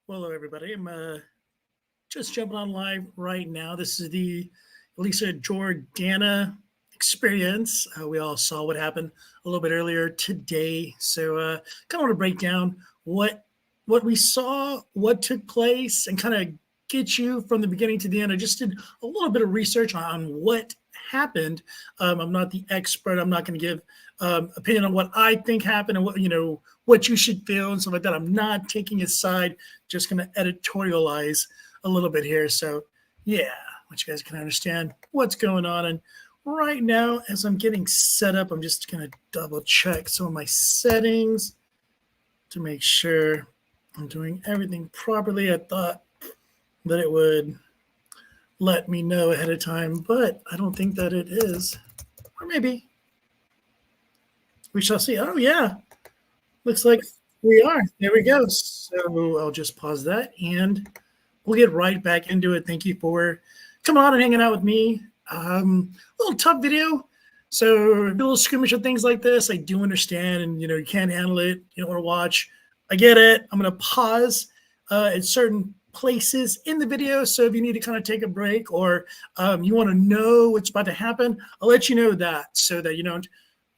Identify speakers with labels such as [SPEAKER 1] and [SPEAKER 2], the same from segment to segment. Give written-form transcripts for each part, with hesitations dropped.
[SPEAKER 1] Well, hello, everybody. I'm just jumping on live right now. This is the Elisa Jordana experience. We all saw what happened a little bit earlier today, so kind of want to break down what we saw, what took place, and kind of get you from the beginning to the end. I just did a little bit of research on what happened. I'm not the expert. I'm not going to give opinion on what I think happened and what you should feel and stuff like that. I'm not taking a side. Just going to editorialize a little bit here. So yeah, want you guys can understand what's going on. And right now, as I'm getting set up, I'm just going to double check some of my settings to make sure I'm doing everything properly. I thought that it would let me know ahead of time, but I don't think that it is. Or maybe. We shall see. Oh, yeah. Looks like we are. There we go. So I'll just pause that and we'll get right back into it. Thank you for coming on and hanging out with me. Little tough video. So a little skirmish of things like this, I do understand. And, you can't handle it. You don't want to watch. I get it. I'm going to pause at certain places in the video. So if you need to kind of take a break or you want to know what's about to happen, I'll let you know that so that you don't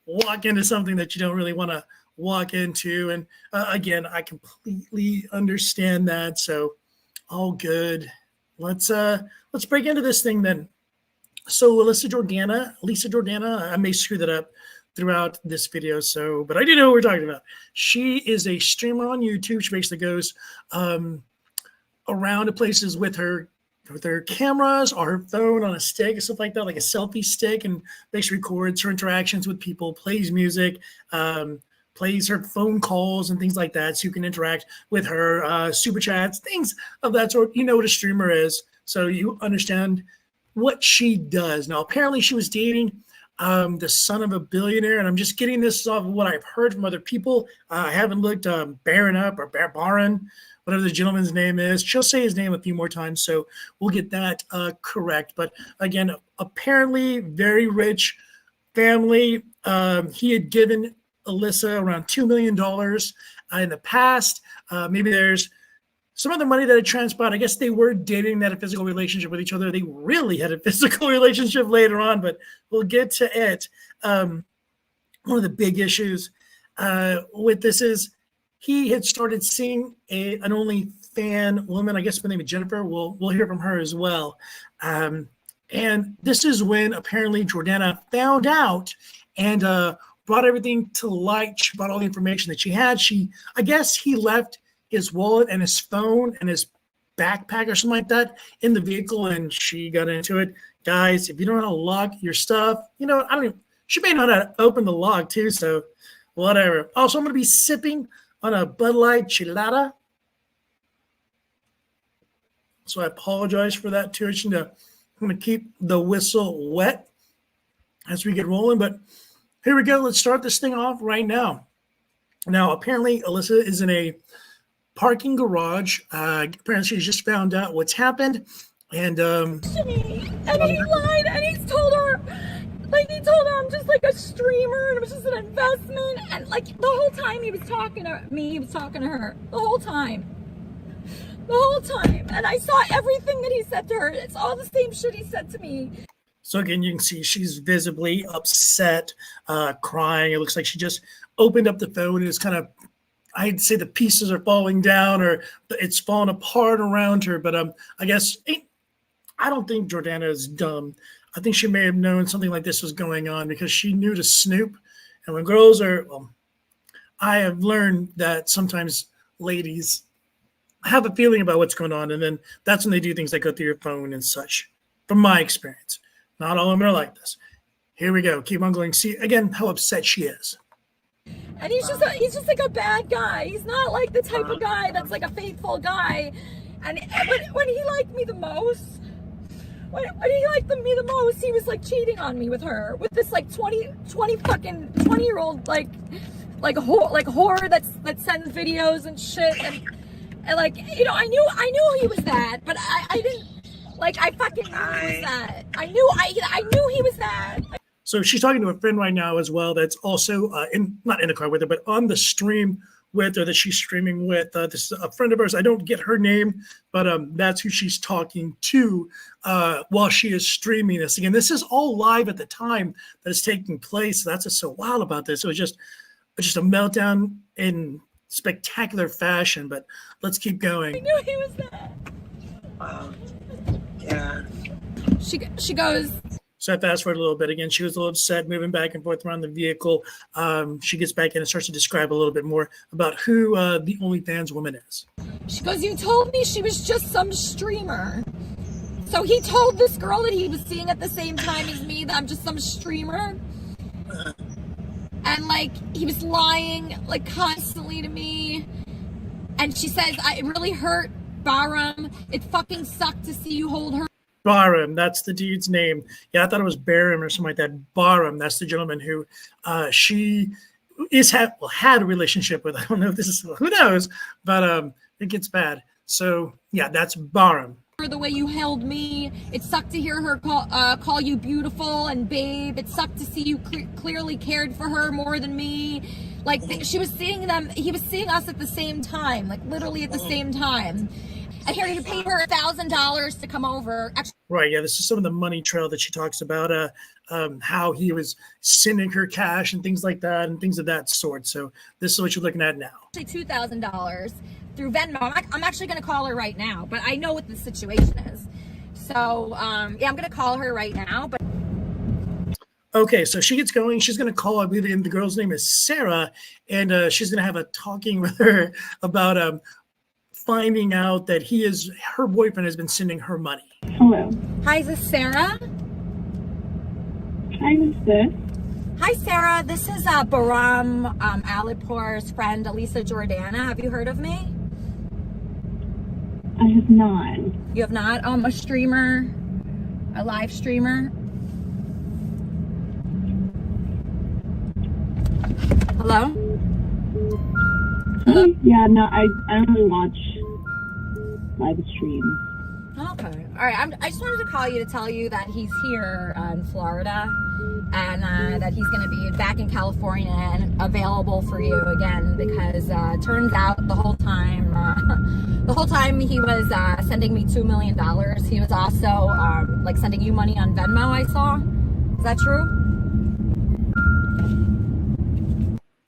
[SPEAKER 1] walk into something that you don't really want to walk into. And again, I completely understand that. So all good. Let's break into this thing then. So Elisa Jordana, I may screw that up throughout this video. But I do know what we're talking about. She is a streamer on YouTube. She basically goes around to places with her cameras or her phone on a stick and stuff like that, like a selfie stick, and basically records her interactions with people, plays music, plays her phone calls and things like that, so you can interact with her, super chats, things of that sort. You know what a streamer is, so you understand what she does. Now, apparently she was dating the son of a billionaire, and I'm just getting this off of what I've heard from other people. I haven't looked Baron up or Baron, whatever the gentleman's name is. She'll say his name a few more times, so we'll get that correct. But again, apparently very rich family. He had given Elisa around $2 million in the past. Maybe there's some other money that had transpired. I guess they were dating, that a physical relationship with each other. They really had a physical relationship later on, but we'll get to it. One of the big issues with this is he had started seeing an OnlyFans woman, I guess her name is Jennifer. We'll hear from her as well. And this is when apparently Jordana found out and brought everything to light. She brought all the information that she had. I guess he left his wallet and his phone and his backpack or something like that in the vehicle, and she got into it. Guys, if you don't know how to lock your stuff, she may not have opened the log too, so whatever. Also, I'm going to be sipping on a Bud Light Chilada, so I apologize for that too. I'm going to keep the whistle wet as we get rolling, but here we go. Let's start this thing off right now. Now, apparently, Elisa is in a parking garage. Apparently, she's just found out what's happened. And
[SPEAKER 2] he lied, and he told her I'm just like a streamer, and it was just an investment. And like the whole time he was talking to me, he was talking to her. The whole time. And I saw everything that he said to her. It's all the same shit he said to me.
[SPEAKER 1] So again, you can see she's visibly upset, crying. It looks like she just opened up the phone and it's kind of, I'd say the pieces are falling down or it's falling apart around her. But I guess I don't think Jordana is dumb. I think she may have known something like this was going on because she knew to snoop. And when girls I have learned that sometimes ladies have a feeling about what's going on. And then that's when they do things like go through your phone and such, from my experience. Not all of them are like this. Here we go. Keep on going. See, again, how upset she is.
[SPEAKER 2] And he's just like a bad guy. He's not like the type of guy that's like a faithful guy. And when he liked me the most, he was like cheating on me with her, with this like 20-year-old like whore that sends videos and shit. And like, I knew he was that, but I didn't. Like, I fucking knew he was that. I knew he was that.
[SPEAKER 1] So she's talking to a friend right now as well that's also not in the car with her, but on the stream with, or that she's streaming with. This is a friend of ours. I don't get her name, but that's who she's talking to while she is streaming this. Again, this is all live at the time that it's taking place. That's what's so wild about this. It was just a meltdown in spectacular fashion, but let's keep going.
[SPEAKER 2] I knew he was there.
[SPEAKER 3] Yeah.
[SPEAKER 2] She goes.
[SPEAKER 1] So I fast forward a little bit. Again, she was a little upset moving back and forth around the vehicle. She gets back in and starts to describe a little bit more about who the OnlyFans woman is.
[SPEAKER 2] She goes, you told me she was just some streamer. So he told this girl that he was seeing at the same time as me that I'm just some streamer. And like, he was lying like constantly to me. And she says, it really hurt Baram. It fucking sucked to see you hold her.
[SPEAKER 1] Baram, that's the dude's name. Yeah, I thought it was Baram or something like that. Baram, that's the gentleman who she had a relationship with. I don't know if this is, who knows, but it gets bad. So yeah, that's Baram.
[SPEAKER 2] The way you held me, it sucked to hear her call you beautiful and babe. It sucked to see you clearly cared for her more than me. Like she was seeing them, he was seeing us at the same time, like literally at the same time. And here you paid her $1,000 to come over.
[SPEAKER 1] Right, yeah, this is some of the money trail that she talks about, how he was sending her cash and things like that and things of that sort. So this is what you're looking at now.
[SPEAKER 2] Actually $2,000 through Venmo. I'm actually going to call her right now, but I know what the situation is. So, yeah, I'm going to call her right now. But
[SPEAKER 1] okay, so she gets going. She's going to call, I believe the girl's name is Sarah, and she's going to have a talking with her about finding out that her boyfriend has been sending her money.
[SPEAKER 4] Hello.
[SPEAKER 2] Hi, is this Sarah?
[SPEAKER 4] Hi, who's this?
[SPEAKER 2] Hi, Sarah. This is Baram Alipour's friend, Elisa Jordana. Have you heard of me?
[SPEAKER 4] I have not.
[SPEAKER 2] You have not? I'm a streamer, a live streamer. Hello? Hello?
[SPEAKER 4] Yeah, no, I don't really watch live streams.
[SPEAKER 2] Okay. All right. I just wanted to call you to tell you that he's here in Florida and that he's going to be back in California and available for you again because turns out the whole time he was sending me $2 million. He was also like sending you money on Venmo, I saw. Is that true?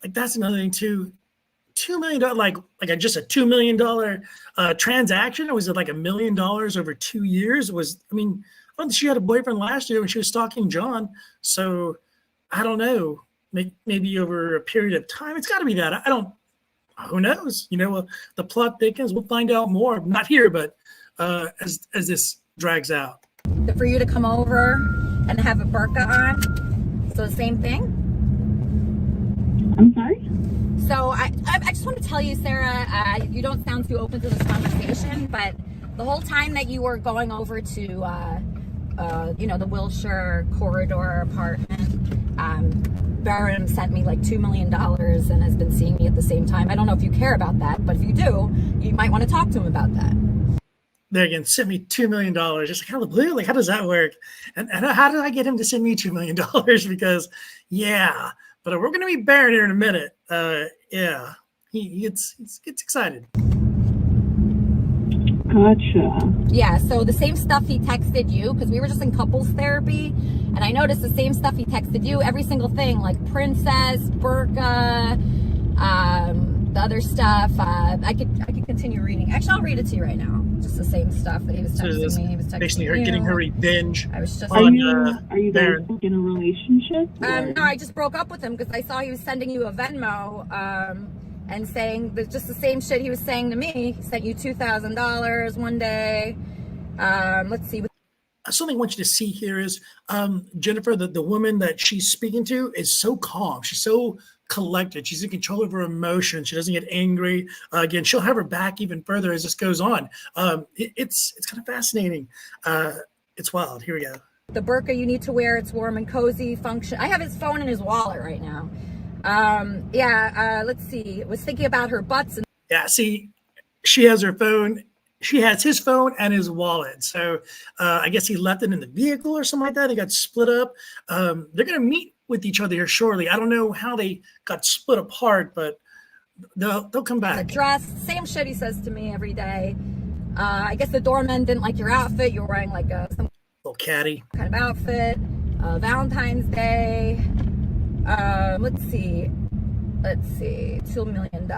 [SPEAKER 1] Like that's another thing too. $2 million, like just a $2 million transaction, or was it like $1 million over 2 years? I mean, I don't think she had a boyfriend last year when she was stalking John. So I don't know, maybe over a period of time, it's got to be that. Who knows? You know, the plot thickens. We'll find out more. Not here, but as this drags out.
[SPEAKER 2] For you to come over and have a burqa on, so the same thing.
[SPEAKER 4] I'm sorry?
[SPEAKER 2] So I just want to tell you, Sarah, you don't sound too open to this conversation, but the whole time that you were going over to, you know, the Wilshire corridor apartment, Baram sent me like $2 million and has been seeing me at the same time. I don't know if you care about that, but if you do, you might want to talk to him about that.
[SPEAKER 1] There again, sent me $2 million. Just like out of the blue, like how does that work? And how did I get him to send me $2 million? Because yeah. But we're going to be Baron here in a minute. Yeah, he gets excited.
[SPEAKER 4] Gotcha.
[SPEAKER 2] Yeah, so the same stuff he texted you, because we were just in couples therapy, and I noticed the same stuff he texted you, every single thing, like princess, burqa, the other stuff. I could continue reading. Actually, I'll read it to you right now. Just the same stuff that he was texting me. He was texting
[SPEAKER 1] basically her
[SPEAKER 2] you.
[SPEAKER 1] getting her revenge.
[SPEAKER 2] I was just.
[SPEAKER 4] Are you guys in a relationship?
[SPEAKER 2] No, I just broke up with him because I saw he was sending you a Venmo and saying just the same shit he was saying to me. He sent you $2,000 one day. Let's see.
[SPEAKER 1] Something I want you to see here is Jennifer, the woman that she's speaking to is so calm. She's so collected. She's in control of her emotions. She doesn't get angry. Again, she'll have her back even further as this goes on. It's kind of fascinating. It's wild. Here we go.
[SPEAKER 2] The burqa you need to wear, it's warm and cozy function. I have his phone in his wallet right now. Let's see. I was thinking about her butts.
[SPEAKER 1] Yeah, see, she has her phone. She has his phone and his wallet. So I guess he left it in the vehicle or something like that. They got split up. They're going to meet with each other here shortly. I don't know how they got split apart, but they'll come
[SPEAKER 2] The
[SPEAKER 1] back.
[SPEAKER 2] dress, same shit he says to me every day. I guess the doorman didn't like your outfit. You were wearing like some
[SPEAKER 1] Little catty.
[SPEAKER 2] kind of outfit. Valentine's Day. Let's see, $2 million.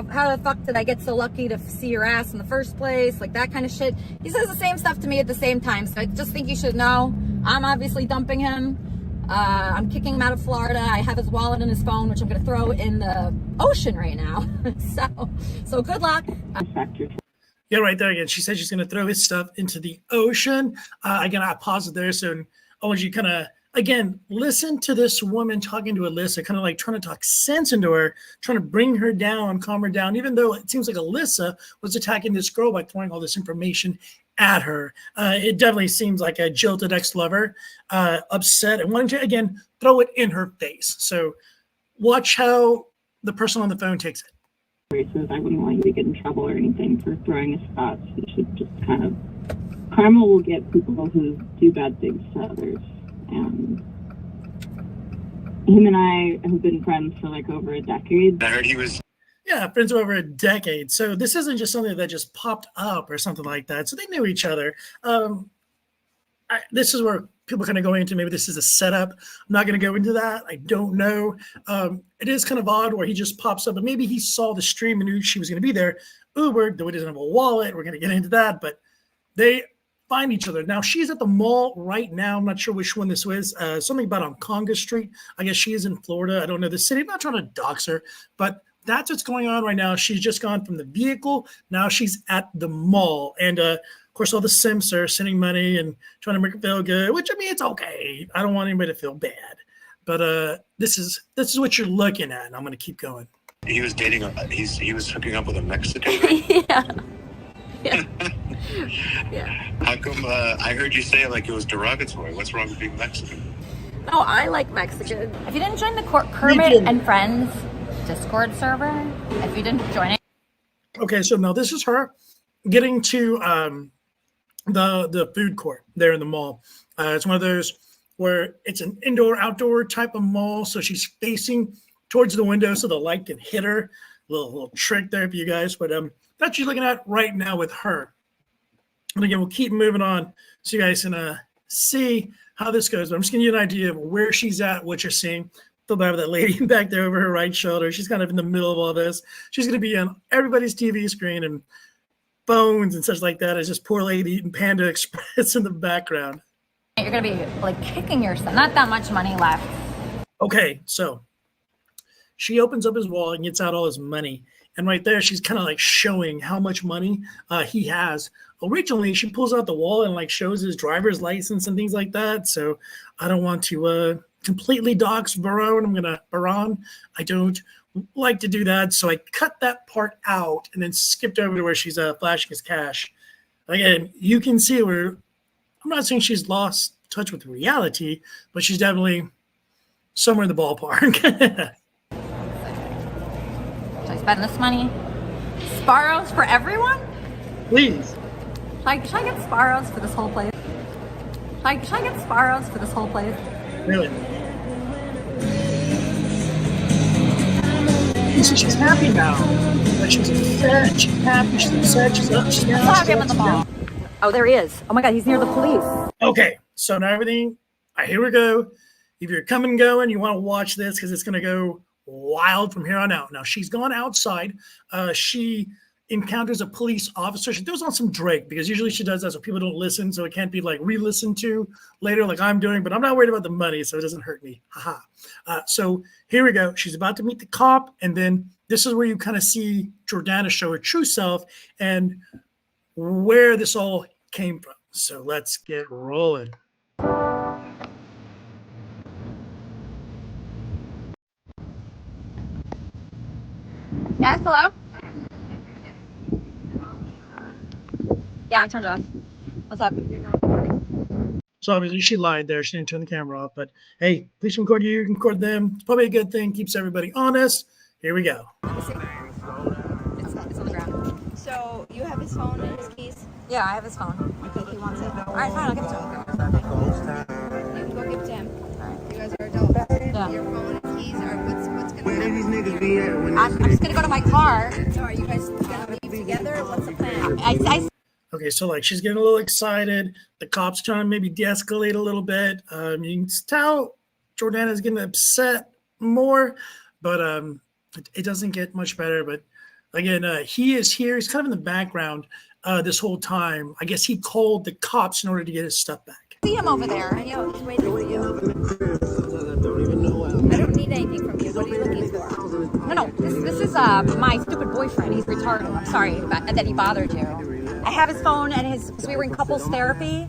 [SPEAKER 2] How the fuck did I get so lucky to see your ass in the first place? Like that kind of shit. He says the same stuff to me at the same time. So I just think you should know. I'm obviously dumping him. I'm kicking him out of Florida. I have his wallet and his phone, which I'm gonna throw in the ocean right now. so good luck.
[SPEAKER 1] Yeah, right there again. She said she's going to throw his stuff into the ocean. Again, I paused it there. So I want you to kind of, again, listen to this woman talking to Alyssa, kind of like trying to talk sense into her, trying to bring her down, calm her down, even though it seems like Alyssa was attacking this girl by throwing all this information at her. It definitely seems like a jilted ex-lover, upset and wanting to, again, throw it in her face. So watch how the person on the phone takes it.
[SPEAKER 4] I wouldn't want you to get in trouble or anything for throwing a spot. You should just kind of, karma will get people who do bad things to others. And him and I have been friends for like over a decade.
[SPEAKER 3] I heard he was.
[SPEAKER 1] Yeah, friends for over a decade. So this isn't just something that just popped up or something like that. So they knew each other. This is where people kind of going into maybe this is a setup. I'm not going to go into that. I don't know. It is kind of odd where he just pops up, but maybe he saw the stream and knew she was going to be there. Uber, though he doesn't have a wallet. We're going to get into that, but they find each other. Now she's at the mall right now. I'm not sure which one this was. Something about on Conga Street. I guess she is in Florida. I don't know the city. I'm not trying to dox her, but that's what's going on right now. She's just gone from the vehicle. Now she's at the mall. And of course, all the simps are sending money and trying to make her feel good, which, I mean, it's okay. I don't want anybody to feel bad. But this is what you're looking at. And I'm going to keep going.
[SPEAKER 3] He was dating. He was hooking up with a Mexican.
[SPEAKER 2] Yeah. Yeah.
[SPEAKER 3] How come? I heard you say it like it was derogatory. What's wrong with being Mexican?
[SPEAKER 2] No, I like Mexican.
[SPEAKER 5] If you didn't join the Kermit and Friends Discord server, if you didn't join it.
[SPEAKER 1] Okay, so now this is her getting to the food court there in the mall. It's one of those where it's an indoor-outdoor type of mall, so she's facing towards the window so the light can hit her. Little trick there for you guys, but that's what you're looking at right now with her. And again, we'll keep moving on so you guys can see how this goes. But I'm just giving you an idea of where she's at, what you're seeing. Feel bad with that lady back there over her right shoulder. She's kind of in the middle of all this. She's going to be on everybody's TV screen and phones and such like that as this poor lady eating Panda Express in the background.
[SPEAKER 5] You're going to be like kicking yourself. Not that much money left.
[SPEAKER 1] Okay, so she opens up his wallet and gets out all his money. And right there, she's kind of like showing how much money he has. Originally, she pulls out the wallet and like shows his driver's license and things like that. So I don't want to completely dox Baron. I don't like to do that. So I cut that part out and then skipped over to where she's flashing his cash. Again, you can see where I'm not saying she's lost touch with reality, but she's definitely somewhere in the ballpark.
[SPEAKER 5] Should I spend this money? Sparrows for everyone?
[SPEAKER 1] Please.
[SPEAKER 5] Should I get Sparrows for this whole place? Should I get Sparrows for this whole place?
[SPEAKER 1] Really? She's happy now. Like she's upset. She's happy. She's upset. She's up. She's down.
[SPEAKER 5] I saw him at the mall. Oh, there he is. Oh my God, he's near the police.
[SPEAKER 1] Okay, so now everything. All right, here we go. If you're coming and going, you want to watch this because it's going to go wild from here on out. Now she's gone outside. She encounters a police officer. She throws on some Drake because usually she does that so people don't listen, so it can't be like re-listened to later like I'm doing, but I'm not worried about the money, so it doesn't hurt me. Haha. So here we go. She's about to meet the cop, and then this is where you kind of see Jordana show her true self and where this all came from. So let's get rolling.
[SPEAKER 5] Yes, hello? Yeah, I turned it off. What's up?
[SPEAKER 1] So obviously she lied there. She didn't turn the camera off. But hey, police record you can record them. It's probably a good thing. Keeps everybody honest. Here we go.
[SPEAKER 2] It's on the ground.
[SPEAKER 6] So you have his phone and his keys?
[SPEAKER 2] Yeah, I have his phone.
[SPEAKER 6] Okay, he wants it.
[SPEAKER 2] All right, fine, I'll give it to him.
[SPEAKER 6] You can go give it to him.
[SPEAKER 2] All right.
[SPEAKER 6] You guys are adults.
[SPEAKER 2] Yeah.
[SPEAKER 6] Your phone and keys are what's gonna happen.
[SPEAKER 5] I'm just gonna go to my car.
[SPEAKER 6] So are you guys gonna leave together? What's the plan?
[SPEAKER 1] Okay, so like she's getting a little excited. The cops trying to maybe de-escalate a little bit. You can tell Jordana's getting upset more, but it doesn't get much better. But again, he is here. He's kind of in the background this whole time. I guess he called the cops in order to get his stuff back.
[SPEAKER 5] See him over there.
[SPEAKER 6] I know, he's waiting for you. I don't need anything from you. What are you looking for?
[SPEAKER 5] No, this is my stupid boyfriend. He's retarded. I'm sorry that he bothered you. I have his phone and so we were in couples therapy.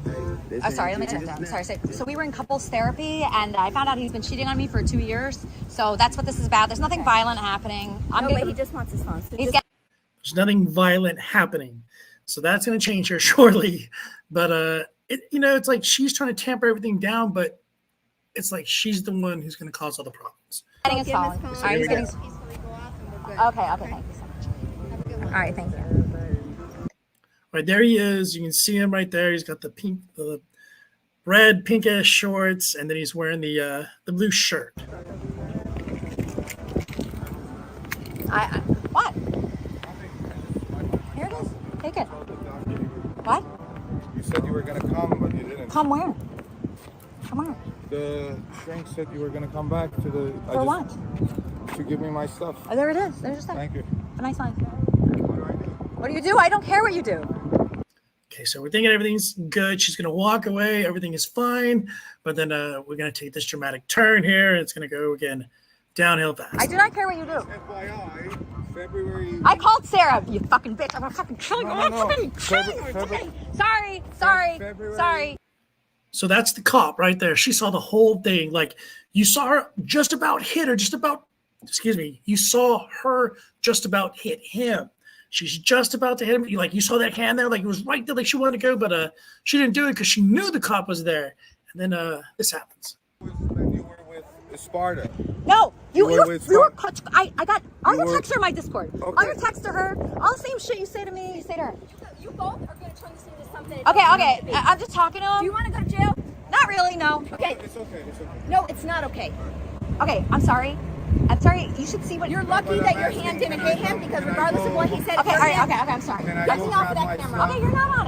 [SPEAKER 5] Oh, sorry, let me check that. I'm sorry. So we were in couples therapy, and I found out he's been cheating on me for 2 years. So that's what this is about. There's nothing violent happening.
[SPEAKER 6] But he just wants his phone. So
[SPEAKER 1] There's nothing violent happening. So that's going to change here shortly. But, it's like she's trying to tamper everything down, but it's like she's the one who's going to cause all the problems.
[SPEAKER 5] Getting his phone. All right, he's getting his...
[SPEAKER 6] peacefully go off and we're good.
[SPEAKER 5] Okay, thank you so much.
[SPEAKER 6] Have a good one.
[SPEAKER 5] All right, thank you.
[SPEAKER 1] Right there he is. You can see him right there. He's got the red pinkish shorts, and then he's wearing the blue shirt.
[SPEAKER 5] What? Here it is. Take it. What?
[SPEAKER 7] You said you were gonna come, but you didn't.
[SPEAKER 5] Come where? Come where?
[SPEAKER 7] The shrink said you were gonna come back to the.
[SPEAKER 5] For what?
[SPEAKER 7] To give me my stuff.
[SPEAKER 5] Oh, there it is. There's your stuff.
[SPEAKER 7] Thank you.
[SPEAKER 5] Have a nice one. What do you do? I don't care what you do.
[SPEAKER 1] Okay, so we're thinking everything's good. She's going to walk away. Everything is fine. But then we're going to take this dramatic turn here. And it's going to go again downhill fast.
[SPEAKER 5] I do not care what you do.
[SPEAKER 7] FYI, February.
[SPEAKER 5] I called Sarah, you fucking bitch. I'm going to fucking kill you.
[SPEAKER 7] No,
[SPEAKER 5] I'm
[SPEAKER 7] no, no.
[SPEAKER 5] fucking kill you.
[SPEAKER 7] February.
[SPEAKER 5] Sorry.
[SPEAKER 1] So that's the cop right there. She saw the whole thing. Like, you saw her just about hit her, you saw her just about hit him. She's just about to hit him. You saw that hand there, like it was right there, like she wanted to go, but she didn't do it because she knew the cop was there. And then this happens.
[SPEAKER 7] When you were with Sparta.
[SPEAKER 5] No, you were. I got all your
[SPEAKER 7] were-
[SPEAKER 5] texts are in my Discord. All
[SPEAKER 7] Okay.
[SPEAKER 5] your texts to her. All the same shit you say to me, you say to her.
[SPEAKER 6] You both are going to turn this into something.
[SPEAKER 5] Okay. I'm just talking to him.
[SPEAKER 6] Do you want to go to jail?
[SPEAKER 5] Not really, no.
[SPEAKER 6] Okay.
[SPEAKER 7] It's okay.
[SPEAKER 6] No, it's not okay.
[SPEAKER 5] Okay, I'm sorry. You should see what
[SPEAKER 6] You're lucky that your hand didn't hit him because regardless of what he said,
[SPEAKER 5] Okay,
[SPEAKER 6] your
[SPEAKER 5] all right,
[SPEAKER 6] hand-
[SPEAKER 5] okay, I'm sorry.
[SPEAKER 7] Can I
[SPEAKER 6] Get
[SPEAKER 7] go
[SPEAKER 6] me off of
[SPEAKER 7] grab
[SPEAKER 6] that
[SPEAKER 7] my
[SPEAKER 6] camera.
[SPEAKER 7] stuff?
[SPEAKER 5] Okay, you're not on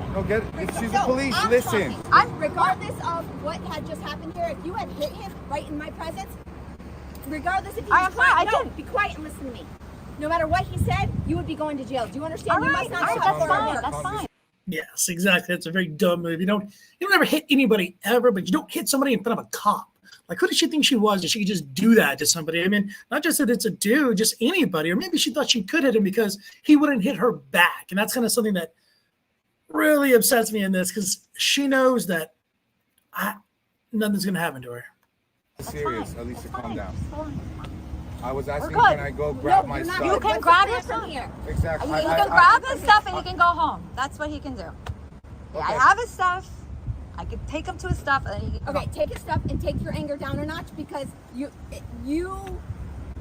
[SPEAKER 5] it.
[SPEAKER 7] No, get it. She's the
[SPEAKER 6] No,
[SPEAKER 7] police.
[SPEAKER 6] I'm
[SPEAKER 7] Listen.
[SPEAKER 6] talking. Regardless of what had just happened here, if you had hit him right in my presence, regardless if he
[SPEAKER 5] I'm
[SPEAKER 6] was
[SPEAKER 5] sorry,
[SPEAKER 6] quiet,
[SPEAKER 5] I
[SPEAKER 6] no,
[SPEAKER 5] didn't.
[SPEAKER 6] be quiet and listen to me. No matter what he said, you would be going to jail. Do you understand?
[SPEAKER 5] All
[SPEAKER 6] You
[SPEAKER 5] right,
[SPEAKER 6] must not
[SPEAKER 5] that's
[SPEAKER 6] support
[SPEAKER 5] fine.
[SPEAKER 6] her.
[SPEAKER 5] That's fine.
[SPEAKER 1] Yes, exactly. That's a very dumb move. You don't ever hit anybody ever, but you don't hit somebody in front of a cop. Like, who did she think she was? That she could just do that to somebody? I mean, not just that it's a dude, just anybody. Or maybe she thought she could hit him because he wouldn't hit her back. And that's kind of something that really upsets me in this, because she knows that nothing's going to happen to her.
[SPEAKER 7] Serious. Elisa, calm down. I was asking,
[SPEAKER 5] good.
[SPEAKER 7] can I go grab my
[SPEAKER 6] you're not.
[SPEAKER 7] stuff?
[SPEAKER 5] You can
[SPEAKER 6] What's
[SPEAKER 5] grab
[SPEAKER 6] the
[SPEAKER 5] your
[SPEAKER 6] plan from
[SPEAKER 5] stuff.
[SPEAKER 6] here.
[SPEAKER 7] Exactly.
[SPEAKER 5] He can grab his stuff and he can go home. That's what he can do. Yeah, I
[SPEAKER 7] Okay.
[SPEAKER 5] have his stuff. I could take him to his stuff and then he can go
[SPEAKER 6] Okay,
[SPEAKER 5] home.
[SPEAKER 6] take his stuff and take your anger down a notch because you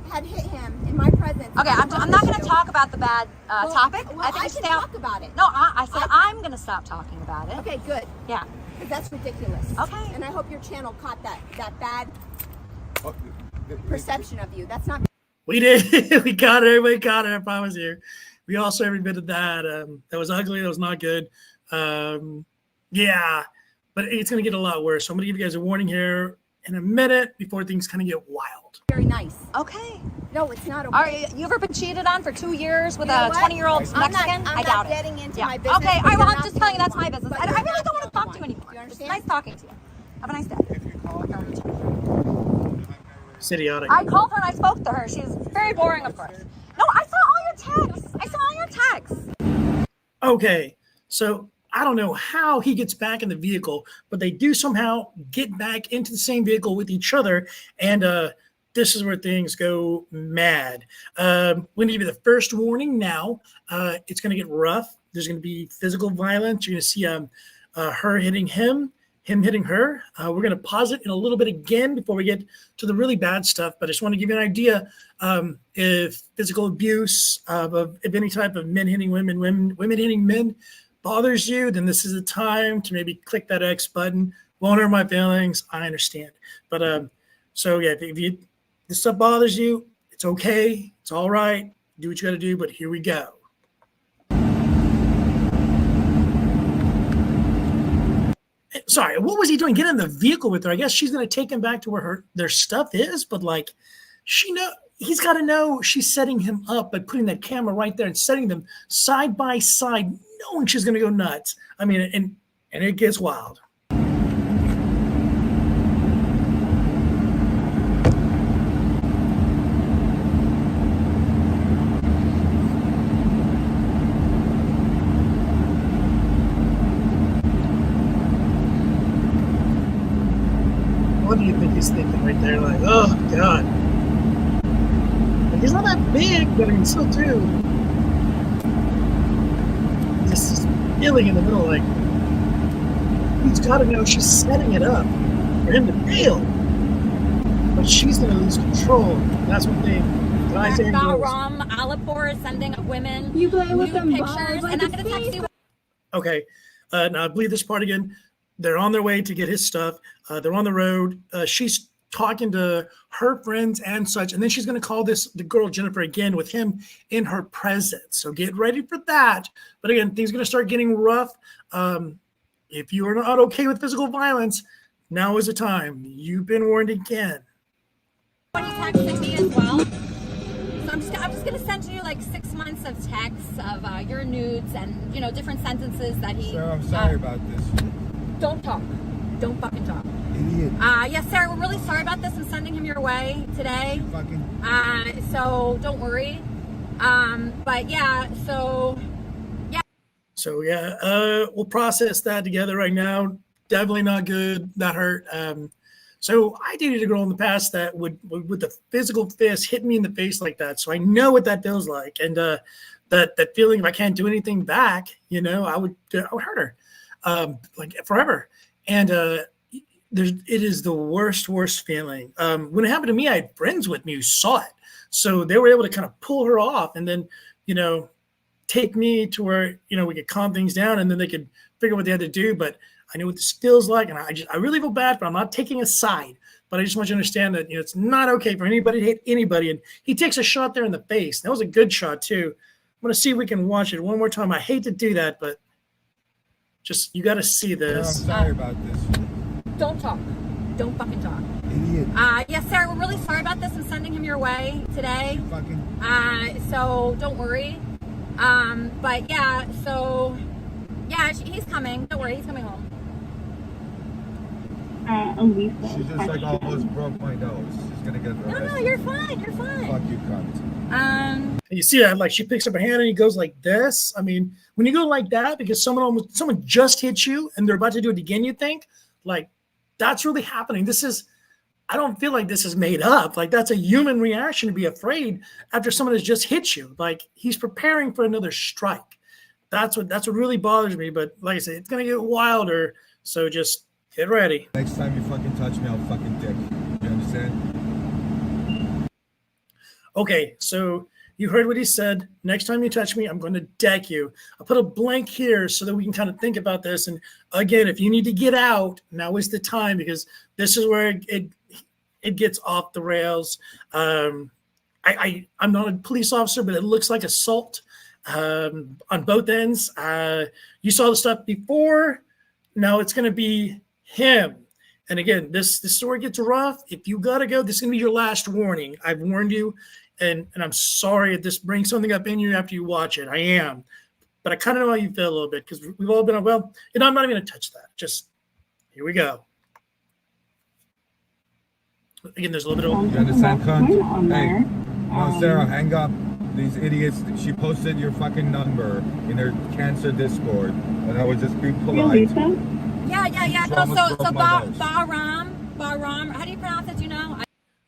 [SPEAKER 6] had hit him in my presence.
[SPEAKER 5] Okay, I'm not going to talk about the bad
[SPEAKER 6] Well,
[SPEAKER 5] topic.
[SPEAKER 6] well,
[SPEAKER 5] I think
[SPEAKER 6] I
[SPEAKER 5] you
[SPEAKER 6] can
[SPEAKER 5] stay out.
[SPEAKER 6] talk about it.
[SPEAKER 5] No, I said I'm going to stop talking about it.
[SPEAKER 6] Okay, good.
[SPEAKER 5] Yeah.
[SPEAKER 6] Because that's ridiculous.
[SPEAKER 5] Okay.
[SPEAKER 6] And I hope your channel caught that bad
[SPEAKER 7] Oh,
[SPEAKER 6] perception of you. That's not.
[SPEAKER 1] We did. We got it. Everybody got it. I promise you. We also every bit of that. That was ugly. That was not good. Yeah, but it's going to get a lot worse. So I'm going to give you guys a warning here in a minute before things kind of get wild.
[SPEAKER 6] Very nice.
[SPEAKER 5] Okay.
[SPEAKER 6] No, it's not okay.
[SPEAKER 5] All right, you ever been cheated on for 2 years with
[SPEAKER 6] You know
[SPEAKER 5] a
[SPEAKER 6] what?
[SPEAKER 5] 20-year-old
[SPEAKER 6] I'm
[SPEAKER 5] Mexican?
[SPEAKER 6] not
[SPEAKER 5] I doubt it.
[SPEAKER 6] getting into
[SPEAKER 5] Yeah.
[SPEAKER 6] my business.
[SPEAKER 5] Okay, all right,
[SPEAKER 6] but
[SPEAKER 5] well,
[SPEAKER 6] you're
[SPEAKER 5] I'm
[SPEAKER 6] not
[SPEAKER 5] just
[SPEAKER 6] the
[SPEAKER 5] telling you
[SPEAKER 6] only
[SPEAKER 5] that's my
[SPEAKER 6] one.
[SPEAKER 5] business.
[SPEAKER 6] But
[SPEAKER 5] I
[SPEAKER 6] you're
[SPEAKER 5] really
[SPEAKER 6] not
[SPEAKER 5] don't want to
[SPEAKER 6] the
[SPEAKER 5] talk
[SPEAKER 6] only
[SPEAKER 5] to you
[SPEAKER 6] one.
[SPEAKER 5] anymore.
[SPEAKER 6] You
[SPEAKER 5] It's
[SPEAKER 6] understand?
[SPEAKER 5] nice talking to you. Have a nice day.
[SPEAKER 7] If you call
[SPEAKER 1] It's idiotic.
[SPEAKER 5] I called her and I spoke to her. She's very boring, of course. No, I saw all your texts. I saw all your texts.
[SPEAKER 1] Okay, so I don't know how he gets back in the vehicle, but they do somehow get back into the same vehicle with each other, and this is where things go mad. We're going to give you the first warning now. It's going to get rough. There's going to be physical violence. You're going to see her hitting him hitting her. We're going to pause it in a little bit again before we get to the really bad stuff, but I just want to give you an idea. If physical abuse of any type of men hitting women, women hitting men bothers you, then this is the time to maybe click that X button. Won't hurt my feelings. I understand. But so yeah, if this stuff bothers you, It's okay. It's all right. Do what you got to do, but here we go. Sorry, what was he doing? Get in the vehicle with her. I guess she's going to take him back to where their stuff is, but like he's got to know she's setting him up by putting that camera right there and setting them side by side, knowing she's going to go nuts. I mean, and it gets wild. What do you think he's thinking right there? Like, oh, God. Like, he's not that big, but I mean, still, too. Just feeling in the middle, like, he's got to know she's setting it up for him to fail. But she's going to lose control. That's what they guys and girls.
[SPEAKER 5] Ram Alipur is sending women
[SPEAKER 6] You play with them
[SPEAKER 5] pictures,
[SPEAKER 6] balls like
[SPEAKER 5] and I'm
[SPEAKER 6] a
[SPEAKER 5] going to text
[SPEAKER 6] snake.
[SPEAKER 5] you.
[SPEAKER 1] Okay. Now I believe this part again. They're on their way to get his stuff. They're on the road. She's talking to her friends and such. And then she's going to call the girl Jennifer again with him in her presence. So get ready for that. But again, things are going to start getting rough. If you are not okay with physical violence, now is the time. You've been warned again.
[SPEAKER 5] When you texted me as well. So I'm just gonna send you like 6 months of texts of your nudes and different sentences that he.
[SPEAKER 7] Sarah, I'm sorry about this.
[SPEAKER 5] Don't talk. Don't fucking talk.
[SPEAKER 7] Idiot.
[SPEAKER 5] Yes, Sarah, we're really sorry about this. I'm sending him your way today.
[SPEAKER 7] Fucking.
[SPEAKER 5] So don't worry. But yeah, so yeah.
[SPEAKER 1] So yeah, we'll process that together right now. Definitely not good. That hurt. So I dated a girl in the past that would with the physical fist hit me in the face like that. So I know what that feels like. And that feeling, if I can't do anything back, I would hurt her like forever. And it is the worst feeling. When it happened to me, I had friends with me who saw it. So they were able to kind of pull her off and then, take me to where, we could calm things down and then they could figure out what they had to do. But I knew what this feels like. And I really feel bad, but I'm not taking a side. But I just want you to understand that, it's not okay for anybody to hit anybody. And he takes a shot there in the face. That was a good shot too. I'm going to see if we can watch it one more time. I hate to do that, but just, you got to see this.
[SPEAKER 7] Sarah, I'm sorry about this.
[SPEAKER 5] Don't talk. Don't fucking talk.
[SPEAKER 7] Idiot.
[SPEAKER 5] Yes, Sarah, we're really sorry about this. I'm sending him your way today.
[SPEAKER 7] Fucking.
[SPEAKER 5] So don't worry. But yeah, so yeah, he's coming. Don't worry, he's coming home.
[SPEAKER 4] Elisa.
[SPEAKER 7] She just like almost broke my nose. She's gonna get arrested.
[SPEAKER 5] No, you're fine. You're fine.
[SPEAKER 7] Fuck you, cunt.
[SPEAKER 1] And you see that, like she picks up her hand and he goes like this. I mean, when you go like that, because someone just hit you and they're about to do it again, you think like that's really happening. I don't feel like this is made up. Like that's a human reaction to be afraid after someone has just hit you. Like he's preparing for another strike. That's what really bothers me. But like I said, it's gonna get wilder. So just get ready.
[SPEAKER 7] Next time you fucking touch me, I'll fucking dick. You understand?
[SPEAKER 1] Okay, so you heard what he said. Next time you touch me, I'm going to deck you. I'll put a blank here so that we can kind of think about this. And again, if you need to get out, now is the time because this is where it gets off the rails. I'm not a police officer, but it looks like assault on both ends. You saw the stuff before. Now it's going to be him. And again, this story gets rough. If you got to go, this is going to be your last warning. I've warned you. And I'm sorry if this brings something up in you after you watch it. I am. But I kind of know how you feel a little bit because we've all been, well, and I'm not even going to touch that. Just, here we go. Again, there's a little bit of...
[SPEAKER 7] You understand, cunt? Hey,
[SPEAKER 4] Um,
[SPEAKER 7] no, Sarah, hang up. These idiots, she posted your fucking number in her cancer Discord. And I was just being polite.
[SPEAKER 4] Elisa?
[SPEAKER 5] Yeah.
[SPEAKER 7] She
[SPEAKER 5] No,
[SPEAKER 7] almost
[SPEAKER 5] so
[SPEAKER 7] broke my nose.
[SPEAKER 5] Bahram, how do you pronounce it? Do you know?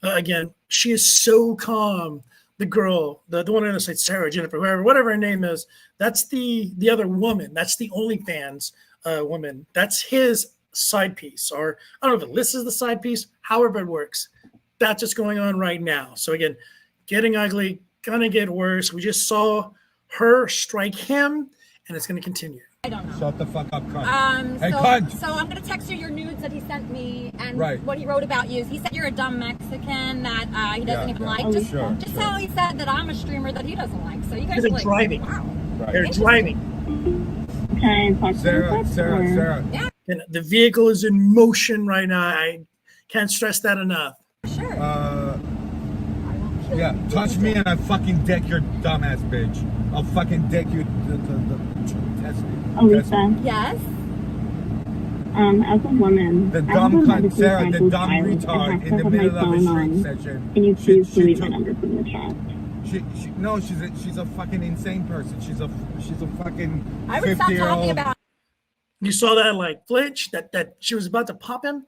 [SPEAKER 1] again, she is so calm. The girl, the one on the side, Sarah, Jennifer, whatever her name is, that's the other woman. That's the OnlyFans woman. That's his side piece. Or I don't know if Elisa's the side piece, however it works. That's what's going on right now. So again, getting ugly, gonna get worse. We just saw her strike him, and it's gonna continue.
[SPEAKER 5] I don't know.
[SPEAKER 7] Shut the fuck up, cunt. Hey,
[SPEAKER 5] so,
[SPEAKER 7] cunt.
[SPEAKER 5] so I'm gonna text you your nudes that he sent me and
[SPEAKER 7] Right.
[SPEAKER 5] what he wrote about you. He said you're a dumb Mexican that he doesn't even like.
[SPEAKER 4] Oh,
[SPEAKER 5] Just
[SPEAKER 7] sure.
[SPEAKER 5] how he said that I'm a streamer that he doesn't like. So you guys
[SPEAKER 1] They're
[SPEAKER 5] are like,
[SPEAKER 1] driving.
[SPEAKER 5] wow.
[SPEAKER 7] Right.
[SPEAKER 1] They're driving.
[SPEAKER 4] Can I talk to
[SPEAKER 7] Sarah,
[SPEAKER 4] you?
[SPEAKER 7] Sarah.
[SPEAKER 1] And the vehicle is in motion right now. I can't stress that enough.
[SPEAKER 5] Sure.
[SPEAKER 7] Yeah, touch me and I fucking deck your dumbass bitch. I'll fucking deck you. Test me.
[SPEAKER 4] Elisa,
[SPEAKER 5] Yes.
[SPEAKER 4] as a woman,
[SPEAKER 7] The
[SPEAKER 4] I have
[SPEAKER 7] dumb
[SPEAKER 4] a
[SPEAKER 7] cunt,
[SPEAKER 4] medically
[SPEAKER 7] Sarah, the
[SPEAKER 4] diagnosed
[SPEAKER 7] dumb
[SPEAKER 4] child and
[SPEAKER 7] retard
[SPEAKER 4] have
[SPEAKER 7] in
[SPEAKER 4] to
[SPEAKER 7] the
[SPEAKER 4] have my
[SPEAKER 7] middle of a
[SPEAKER 4] phone
[SPEAKER 7] street
[SPEAKER 4] on.
[SPEAKER 7] session.
[SPEAKER 4] Can you
[SPEAKER 7] She-
[SPEAKER 4] please
[SPEAKER 7] she
[SPEAKER 4] delete my
[SPEAKER 7] took-
[SPEAKER 4] number from the chat?
[SPEAKER 7] No, she's a fucking insane person. She's a fucking
[SPEAKER 5] I would stop
[SPEAKER 7] 50-year-old.
[SPEAKER 5] talking about.
[SPEAKER 1] You saw that like flinch that she was about to pop him,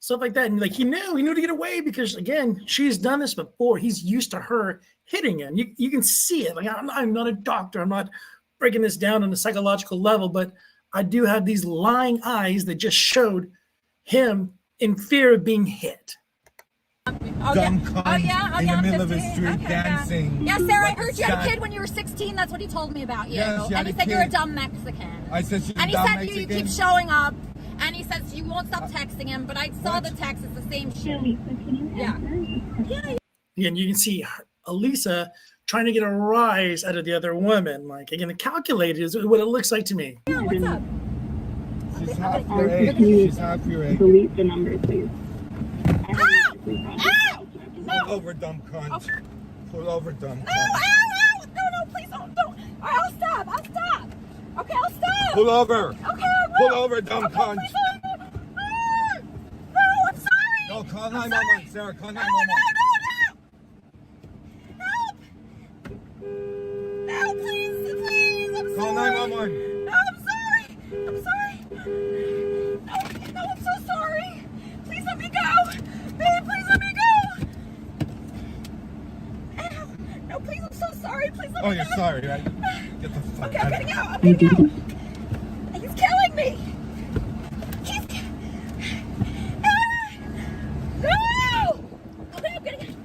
[SPEAKER 1] stuff like that, and like he knew to get away because again she's done this before. He's used to her hitting him. You can see it. Like I'm not a doctor. I'm not breaking this down on a psychological level, but I do have these lying eyes that just showed him in fear of being hit.
[SPEAKER 7] Dumb cunt in the
[SPEAKER 5] I'm
[SPEAKER 7] middle of the
[SPEAKER 5] 15.
[SPEAKER 7] street
[SPEAKER 5] Okay,
[SPEAKER 7] dancing.
[SPEAKER 5] Yeah, Sarah, I
[SPEAKER 7] like
[SPEAKER 5] heard you had a
[SPEAKER 7] sad-
[SPEAKER 5] kid when you were 16. That's what he told me about you.
[SPEAKER 7] Yeah, she had
[SPEAKER 5] And he
[SPEAKER 7] a
[SPEAKER 5] said you're a
[SPEAKER 7] kid.
[SPEAKER 5] dumb Mexican.
[SPEAKER 7] I said she's
[SPEAKER 5] And
[SPEAKER 7] a
[SPEAKER 5] he
[SPEAKER 7] dumb
[SPEAKER 5] said
[SPEAKER 7] Mexican.
[SPEAKER 5] you keep showing up. And he says you won't stop texting him. But I saw
[SPEAKER 7] What?
[SPEAKER 5] the text. It's the same shit.
[SPEAKER 4] Elisa, can you
[SPEAKER 5] Yeah.
[SPEAKER 4] answer?
[SPEAKER 1] Again, you can see Elisa trying to get a rise out of the other woman. Like again, the calculated is what it looks like to me.
[SPEAKER 5] Yeah, what's up?
[SPEAKER 7] She's half
[SPEAKER 4] Oh,
[SPEAKER 7] your age.
[SPEAKER 4] can you
[SPEAKER 7] She's half your age.
[SPEAKER 4] delete the number, please? I have a medically
[SPEAKER 5] Ow!
[SPEAKER 4] diagnosed
[SPEAKER 7] Pull over, dumb cunt. Pull over, dumb
[SPEAKER 5] No,
[SPEAKER 7] cunt.
[SPEAKER 5] ow, ow! No, please don't. All right, I'll stop. Okay, I'll stop.
[SPEAKER 7] Pull over.
[SPEAKER 5] Okay, I will.
[SPEAKER 7] Pull over, dumb
[SPEAKER 5] Okay,
[SPEAKER 7] cunt.
[SPEAKER 5] please don't. No, I'm sorry.
[SPEAKER 7] No, call
[SPEAKER 5] I'm
[SPEAKER 7] 911,
[SPEAKER 5] sorry.
[SPEAKER 7] Sarah. Call
[SPEAKER 5] No,
[SPEAKER 7] 911.
[SPEAKER 5] no. Help! No, please, I'm
[SPEAKER 7] Call
[SPEAKER 5] sorry.
[SPEAKER 7] 911.
[SPEAKER 5] No, I'm sorry. No, I'm so sorry. Please let me go. Babe, please let me go. No, please, I'm so sorry. Please let
[SPEAKER 7] Oh,
[SPEAKER 5] me
[SPEAKER 7] you're
[SPEAKER 5] go.
[SPEAKER 7] sorry, right? Get the fuck
[SPEAKER 5] Okay,
[SPEAKER 7] out
[SPEAKER 5] I'm
[SPEAKER 7] of
[SPEAKER 5] getting
[SPEAKER 7] here.
[SPEAKER 5] out. I'm getting out. He's killing me. No! Okay, I'm getting out.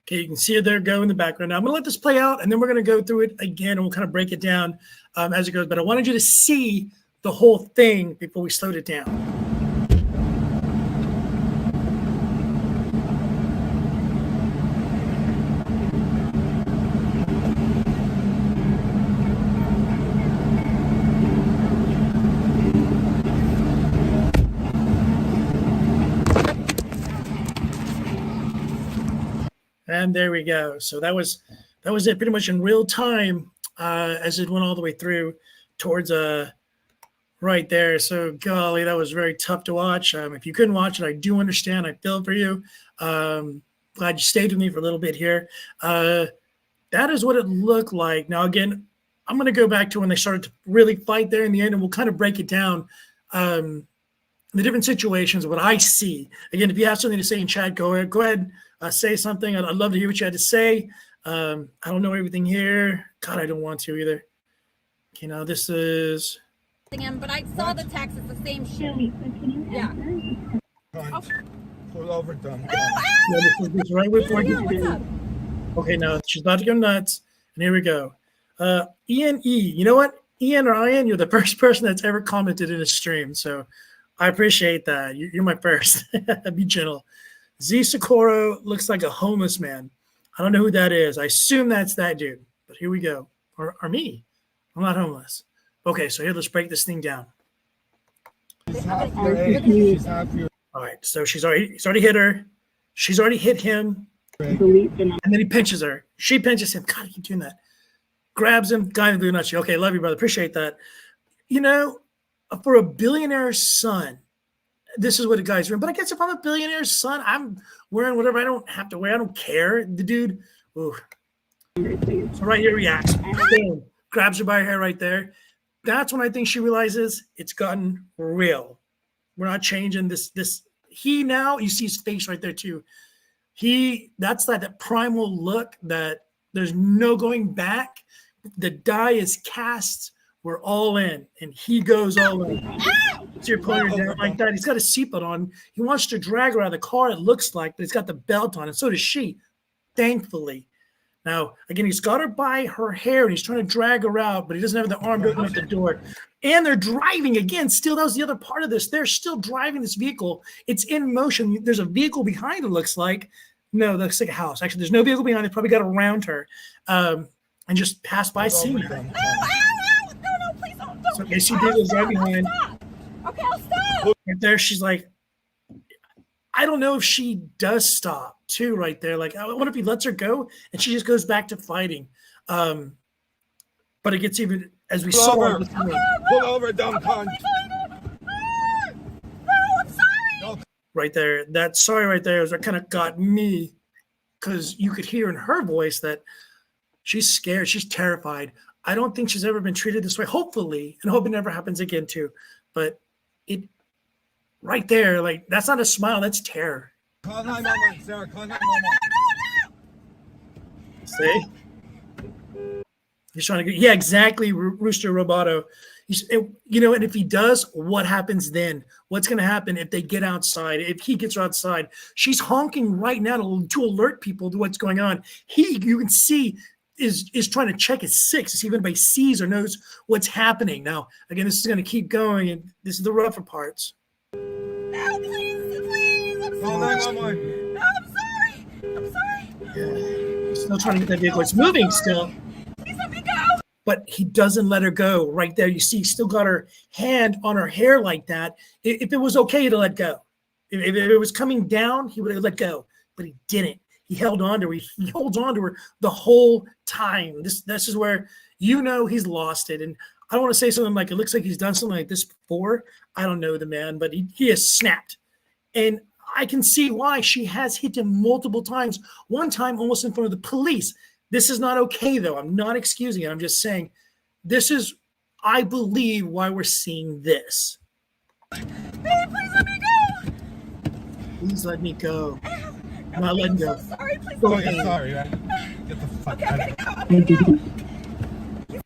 [SPEAKER 1] Okay, you can see it there go in the background. Now I'm gonna let this play out, and then we're gonna go through it again, and we'll kind of break it down as it goes. But I wanted you to see the whole thing before we slowed it down. And there we go. So that was it pretty much in real time as it went all the way through towards right there. So golly, that was very tough to watch. If you couldn't watch it, I do understand. I feel for you. Glad you stayed with me for a little bit here. That is what it looked like. Now again, I'm going to go back to when they started to really fight there in the end, and we'll kind of break it down. The different situations, what I see. Again, if you have something to say in chat, go ahead. Say something. I'd love to hear what you had to say. I don't know everything here. God, I don't want to either. Okay, now this is.
[SPEAKER 5] But I saw the text. It's the same shit.
[SPEAKER 4] Elisa, can you
[SPEAKER 5] Yeah.
[SPEAKER 4] answer?
[SPEAKER 7] Cunt. Pull over, dumb
[SPEAKER 5] No,
[SPEAKER 7] cunt.
[SPEAKER 1] Yeah, this is right before
[SPEAKER 5] Yeah, what's up?
[SPEAKER 1] Okay, now she's about to go nuts. And here we go. Ian E. You know what? Ian or Ian, you're the first person that's ever commented in a stream. So I appreciate that. You're my first. Be gentle. Z Socorro looks like a homeless man. I don't know who that is. I assume that's that dude. But here we go. Or me. I'm not homeless. Okay, so here, let's break this thing down.
[SPEAKER 7] She's half your age. She's half your
[SPEAKER 1] All right, so he's already hit her. She's already hit him.
[SPEAKER 4] Delete the number.
[SPEAKER 1] And then he pinches her. She pinches him. God, I keep doing that. Grabs him. Guy in the blue nutshell. Okay, love you, brother. Appreciate that. You know, for a billionaire's son, this is what a guy's doing. But I guess if I'm a billionaire's son, I'm wearing whatever I don't have to wear. I don't care. The dude, ooh. So right here reacts. Boom. Grabs her by her hair right there. That's when I think she realizes it's gotten real. We're not changing this. He now, you see his face right there too. That's that primal look that there's no going back. The die is cast. We're all in, and he goes all in. So you're pulling her down like that. He's got a seatbelt on. He wants to drag her out of the car, it looks like, but he's got the belt on, and so does she. thankfully. Now, again, he's got her by her hair and he's trying to drag her out, but he doesn't have the arm to open up the door. And they're driving again. Still, that was the other part of this. They're still driving this vehicle. It's in motion. There's a vehicle behind it, looks like. No, that's like a house. Actually, there's no vehicle behind it. Probably got around her and just passed by seeing her.
[SPEAKER 2] No, please don't.
[SPEAKER 1] So, okay, she did was right behind.
[SPEAKER 2] Okay, I'll stop.
[SPEAKER 1] Right there, she's like, I don't know if she does stop too right there. Like, I wonder if he lets her go and she just goes back to fighting. But it gets even, as we
[SPEAKER 7] Pull
[SPEAKER 1] saw.
[SPEAKER 7] over. Pull over, dumb cunt.
[SPEAKER 2] No, I'm sorry.
[SPEAKER 1] Right there, that sorry right there is what kind of got me, because you could hear in her voice that she's scared, she's terrified. I don't think she's ever been treated this way, hopefully, and hope it never happens again too. But it right there, like, that's not a smile, that's terror.
[SPEAKER 7] Call 911, Sarah. Call 911.
[SPEAKER 1] See? He's trying to get, yeah, exactly, Rooster Roboto. You know, and if he does, what happens then? What's going to happen if they get outside? If he gets her outside, she's honking right now to alert people to what's going on. You can see, is trying to check his six to see if anybody sees or knows what's happening. Now, again, this is going to keep going, and this is the rougher parts.
[SPEAKER 2] No, please, I'm
[SPEAKER 7] Call
[SPEAKER 2] sorry.
[SPEAKER 7] 911.
[SPEAKER 2] No, I'm sorry.
[SPEAKER 1] Yeah. He's still trying to get that vehicle. It's moving still.
[SPEAKER 2] Please let me go.
[SPEAKER 1] But he doesn't let her go. Right there, you see, he still got her hand on her hair like that. If it was okay to let go, if it was coming down, he would have let go. But he didn't. He held on to her. He holds on to her the whole time. This is where you know he's lost it. And I don't want to say something like it looks like he's done something like this before. I don't know the man, but he has snapped. And I can see why. She has hit him multiple times. One time almost in front of the police. This is not okay, though. I'm not excusing it. I'm just saying this is, I believe, why we're seeing this.
[SPEAKER 2] Babe, please let me go.
[SPEAKER 1] Please let me go. I'm not letting go.
[SPEAKER 2] I'm so sorry. Please
[SPEAKER 1] Go
[SPEAKER 2] let me
[SPEAKER 1] ahead.
[SPEAKER 2] go.
[SPEAKER 7] Sorry, man. Get the fuck
[SPEAKER 2] Okay,
[SPEAKER 7] out
[SPEAKER 2] I'm
[SPEAKER 7] of
[SPEAKER 2] gonna go. I'm gonna go.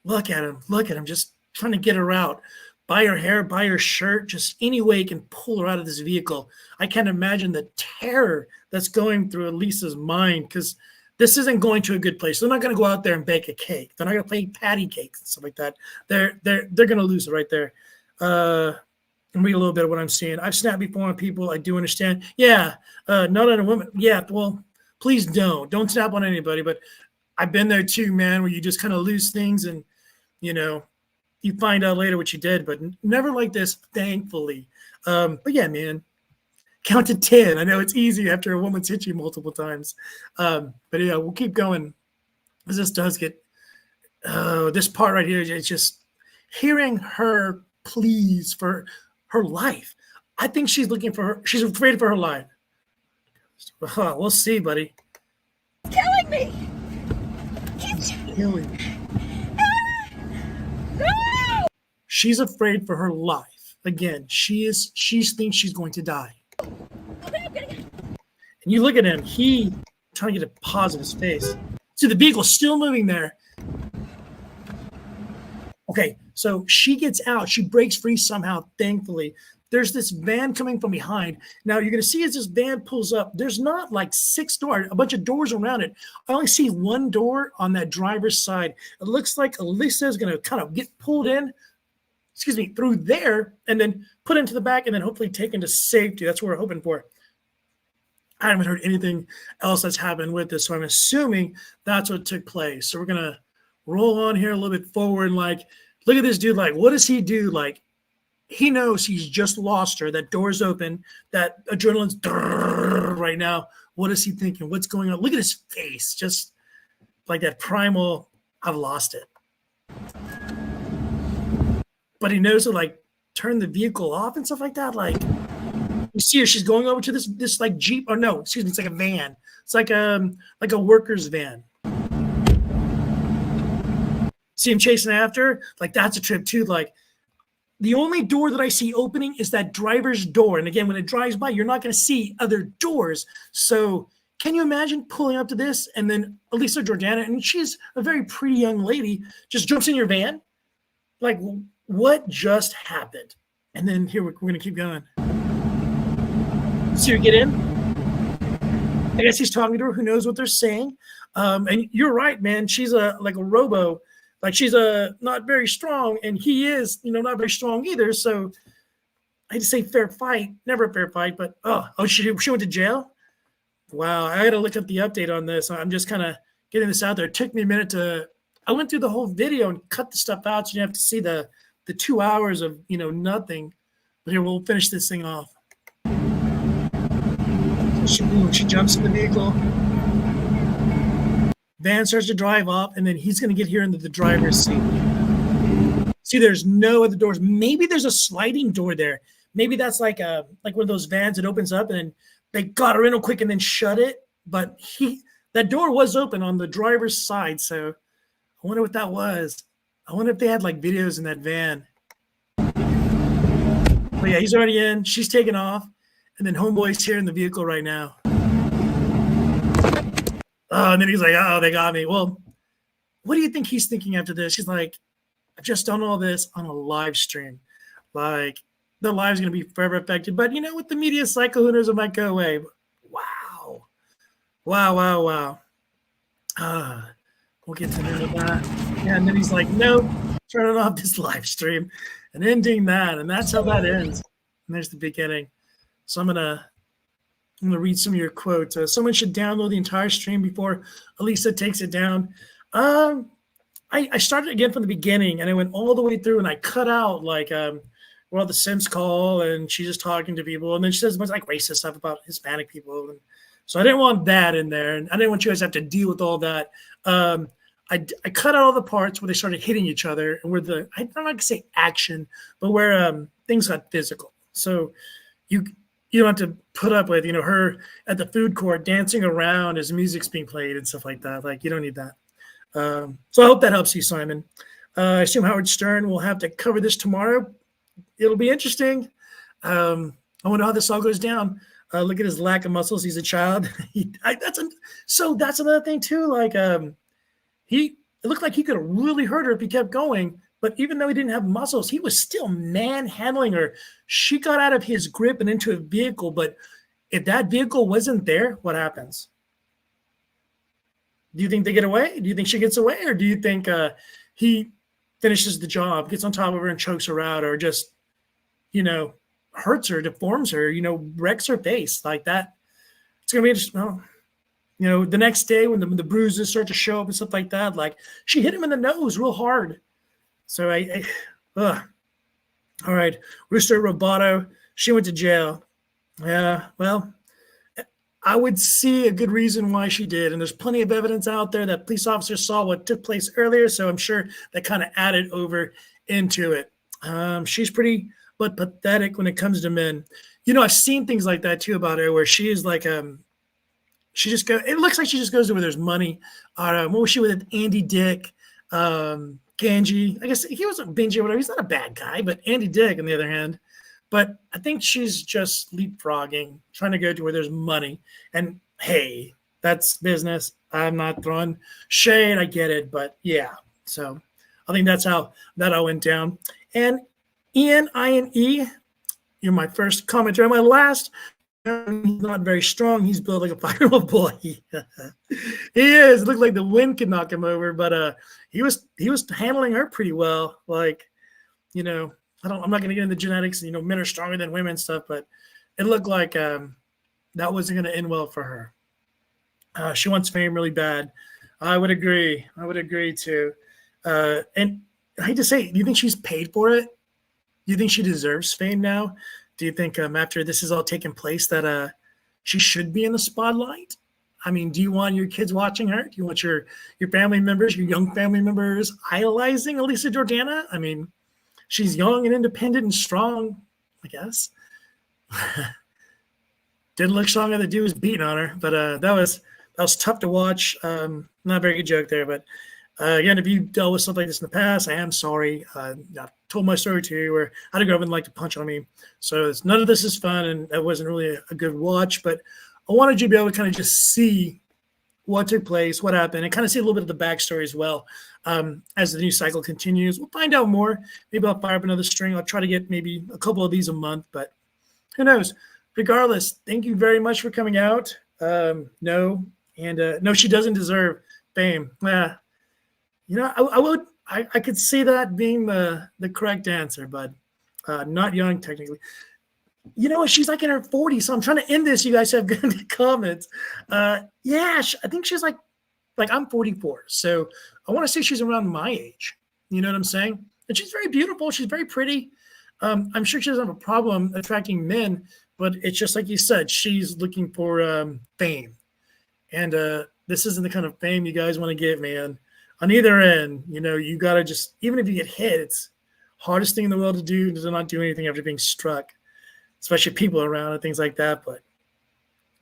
[SPEAKER 1] Look at him. Look at him. Just trying to get her out. Buy her hair, buy her shirt, just any way he can pull her out of this vehicle. I can't imagine the terror that's going through Elisa's mind, because this isn't going to a good place. They're not going to go out there and bake a cake. They're not going to play patty cakes and stuff like that. They're going to lose it right there. And read a little bit of what I'm seeing. I've snapped before on people. I do understand. Yeah, not on a woman. Yeah, well, please don't snap on anybody. But I've been there too, man, where you just kind of lose things and, you know, you find out later what you did, but never like this, thankfully. But yeah, man, count to 10. I know it's easy after a woman's hit you multiple times. But yeah, we'll keep going. As this does get, this part right here, it's just hearing her pleas for her life. I think she's looking for her. She's afraid for her life. We'll see, buddy.
[SPEAKER 2] He's killing me.
[SPEAKER 1] He's killing me.
[SPEAKER 2] No.
[SPEAKER 1] She's afraid for her life. Again, she thinks she's going to die.
[SPEAKER 2] Okay, I'm gonna get.
[SPEAKER 1] And you look at him, he trying to get a pause in his face. See, the vehicle's still moving there. Okay, so she gets out. She breaks free somehow, thankfully. There's this van coming from behind. Now, you're going to see as this van pulls up, there's not like 6 doors, a bunch of doors around it. I only see one door on that driver's side. It looks like Elisa is going to kind of get pulled in, through there, and then put into the back, and then hopefully taken to safety. That's what we're hoping for. I haven't heard anything else that's happened with this, so I'm assuming that's what took place. So we're going to roll on here a little bit forward, and like, look at this dude, like, what does he do? Like, he knows he's just lost her. That door's open. That adrenaline's right now. What is he thinking? What's going on? Look at his face. Just like that primal, I've lost it. But he knows to like turn the vehicle off and stuff like that. Like, you see her, she's going over to this like Jeep, or no, excuse me, it's like a van. It's like a worker's van. See him chasing after her? Like, that's a trip too. Like, the only door that I see opening is that driver's door. And again, when it drives by, you're not going to see other doors. So can you imagine pulling up to this and then Elisa Jordana, and she's a very pretty young lady, just jumps in your van? Like, what just happened? And then here, we're going to keep going. See her get in? I guess he's talking to her. Who knows what they're saying? And you're right, man. She's like a robo. Like she's not very strong, and he is, not very strong either. So I hate to say fair fight, never a fair fight, but she went to jail. Wow, I got to look up the update on this. I'm just kind of getting this out there. It took me a minute I went through the whole video and cut the stuff out, so you have to see the 2 hours of nothing. But here, we'll finish this thing off. So she jumps in the vehicle. Van starts to drive off, and then he's going to get here into the driver's seat. See, there's no other doors. Maybe there's a sliding door there. Maybe that's like one of those vans that opens up, and then they got her in real quick and then shut it. But that door was open on the driver's side, so I wonder what that was. I wonder if they had like videos in that van. But yeah, he's already in. She's taking off, and then homeboy's here in the vehicle right now. And then he's like, "Oh, they got me." Well, what do you think he's thinking after this? He's like, "I've just done all this on a live stream. Like, the live's going to be forever affected. But, with the media cycle, who knows, it might go away." Wow. Wow. We'll get to the end of that. Yeah, and then he's like, "Nope, turning off this live stream and ending that." And that's how that ends. And there's the beginning. So I'm gonna read some of your quotes. Someone should download the entire stream before Elisa takes it down. I started again from the beginning, and I went all the way through, and I cut out where all the Sims call, and she's just talking to people, and then she says a bunch of racist stuff about Hispanic people, and so I didn't want that in there, and I didn't want you guys to have to deal with all that. I cut out all the parts where they started hitting each other, and where I don't like to say action, but where things got physical. So you don't have to put up with her at the food court dancing around as music's being played and stuff like that. Like, you don't need that. So I hope that helps you, Simon. I assume Howard Stern will have to cover this tomorrow. It'll be interesting. I wonder how this all goes down. Look at his lack of muscles. He's a child. That's another thing too. Like it looked like he could have really hurt her if he kept going. But even though he didn't have muscles, he was still manhandling her. She got out of his grip and into a vehicle. But if that vehicle wasn't there, what happens? Do you think they get away? Do you think she gets away? Or do you think he finishes the job, gets on top of her and chokes her out, or just, hurts her, deforms her, wrecks her face like that? It's going to be interesting. Well, the next day when the bruises start to show up and stuff like that, like she hit him in the nose real hard. So all right. Rooster Roboto, she went to jail. Yeah, well, I would see a good reason why she did. And there's plenty of evidence out there that police officers saw what took place earlier. So I'm sure that kind of added over into it. She's pretty but pathetic when it comes to men. I've seen things like that too about her, where she is like, it looks like she just goes to where there's money. What was she with? Andy Dick, Ganji. I guess he wasn't Benji or whatever. He's not a bad guy, but Andy Dick, on the other hand. But I think she's just leapfrogging, trying to go to where there's money. And hey, that's business. I'm not throwing shade. I get it. But yeah, so I think that's how that all went down. And Ian, I-N-E, you're my first commenter. My last, he's not very strong. He's built like a 5-year-old boy. He is. It looked like the wind could knock him over, but he was handling her pretty well. Like, I'm not going to get into genetics. Men are stronger than women stuff, but it looked like that wasn't going to end well for her. She wants fame really bad. I would agree. Too. And I hate to say, do you think she's paid for it? Do you think she deserves fame now? Do you think after this has all taken place that she should be in the spotlight? I mean, do you want your kids watching her? Do you want your family members, your young family members idolizing Elisa Jordana? I mean, she's young and independent and strong, I guess. Didn't look strong. The dude was beating on her, but that was tough to watch. Not a very good joke there, but again, if you dealt with stuff like this in the past, I am sorry. I told my story to you where I had a girlfriend like to punch on me. So none of this is fun, and that wasn't really a good watch. But I wanted you to be able to kind of just see what took place, what happened, and kind of see a little bit of the backstory as well. As the news cycle continues, we'll find out more. Maybe I'll fire up another string. I'll try to get maybe a couple of these a month, but who knows? Regardless, thank you very much for coming out. No, and no, she doesn't deserve fame. I could see that being the correct answer, but not young technically. She's like in her 40s, so I'm trying to end this. You guys have good comments. I think she's like I'm 44, so I want to say she's around my age. You know what I'm saying? And she's very beautiful. She's very pretty. I'm sure she doesn't have a problem attracting men, but it's just like you said, she's looking for fame. And this isn't the kind of fame you guys want to get, man. On either end, you got to just, even if you get hit, it's hardest thing in the world to do is to not do anything after being struck, especially people around and things like that. But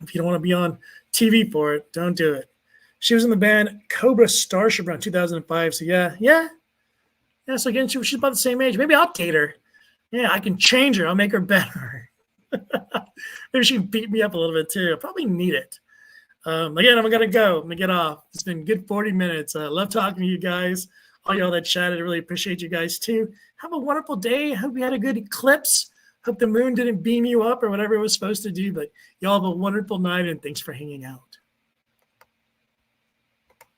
[SPEAKER 1] if you don't want to be on TV for it, don't do it. She was in the band Cobra Starship around 2005. So yeah. So again, she's about the same age. Maybe I'll date her. Yeah, I can change her. I'll make her better. Maybe she can beat me up a little bit too. I probably need it. Again, I'm gonna go. I'm gonna get off. It's been good 40 minutes. I love talking to you guys. All y'all that chatted, I really appreciate you guys too. Have a wonderful day. Hope you had a good eclipse. Hope the moon didn't beam you up or whatever it was supposed to do. But y'all have a wonderful night, and thanks for hanging out.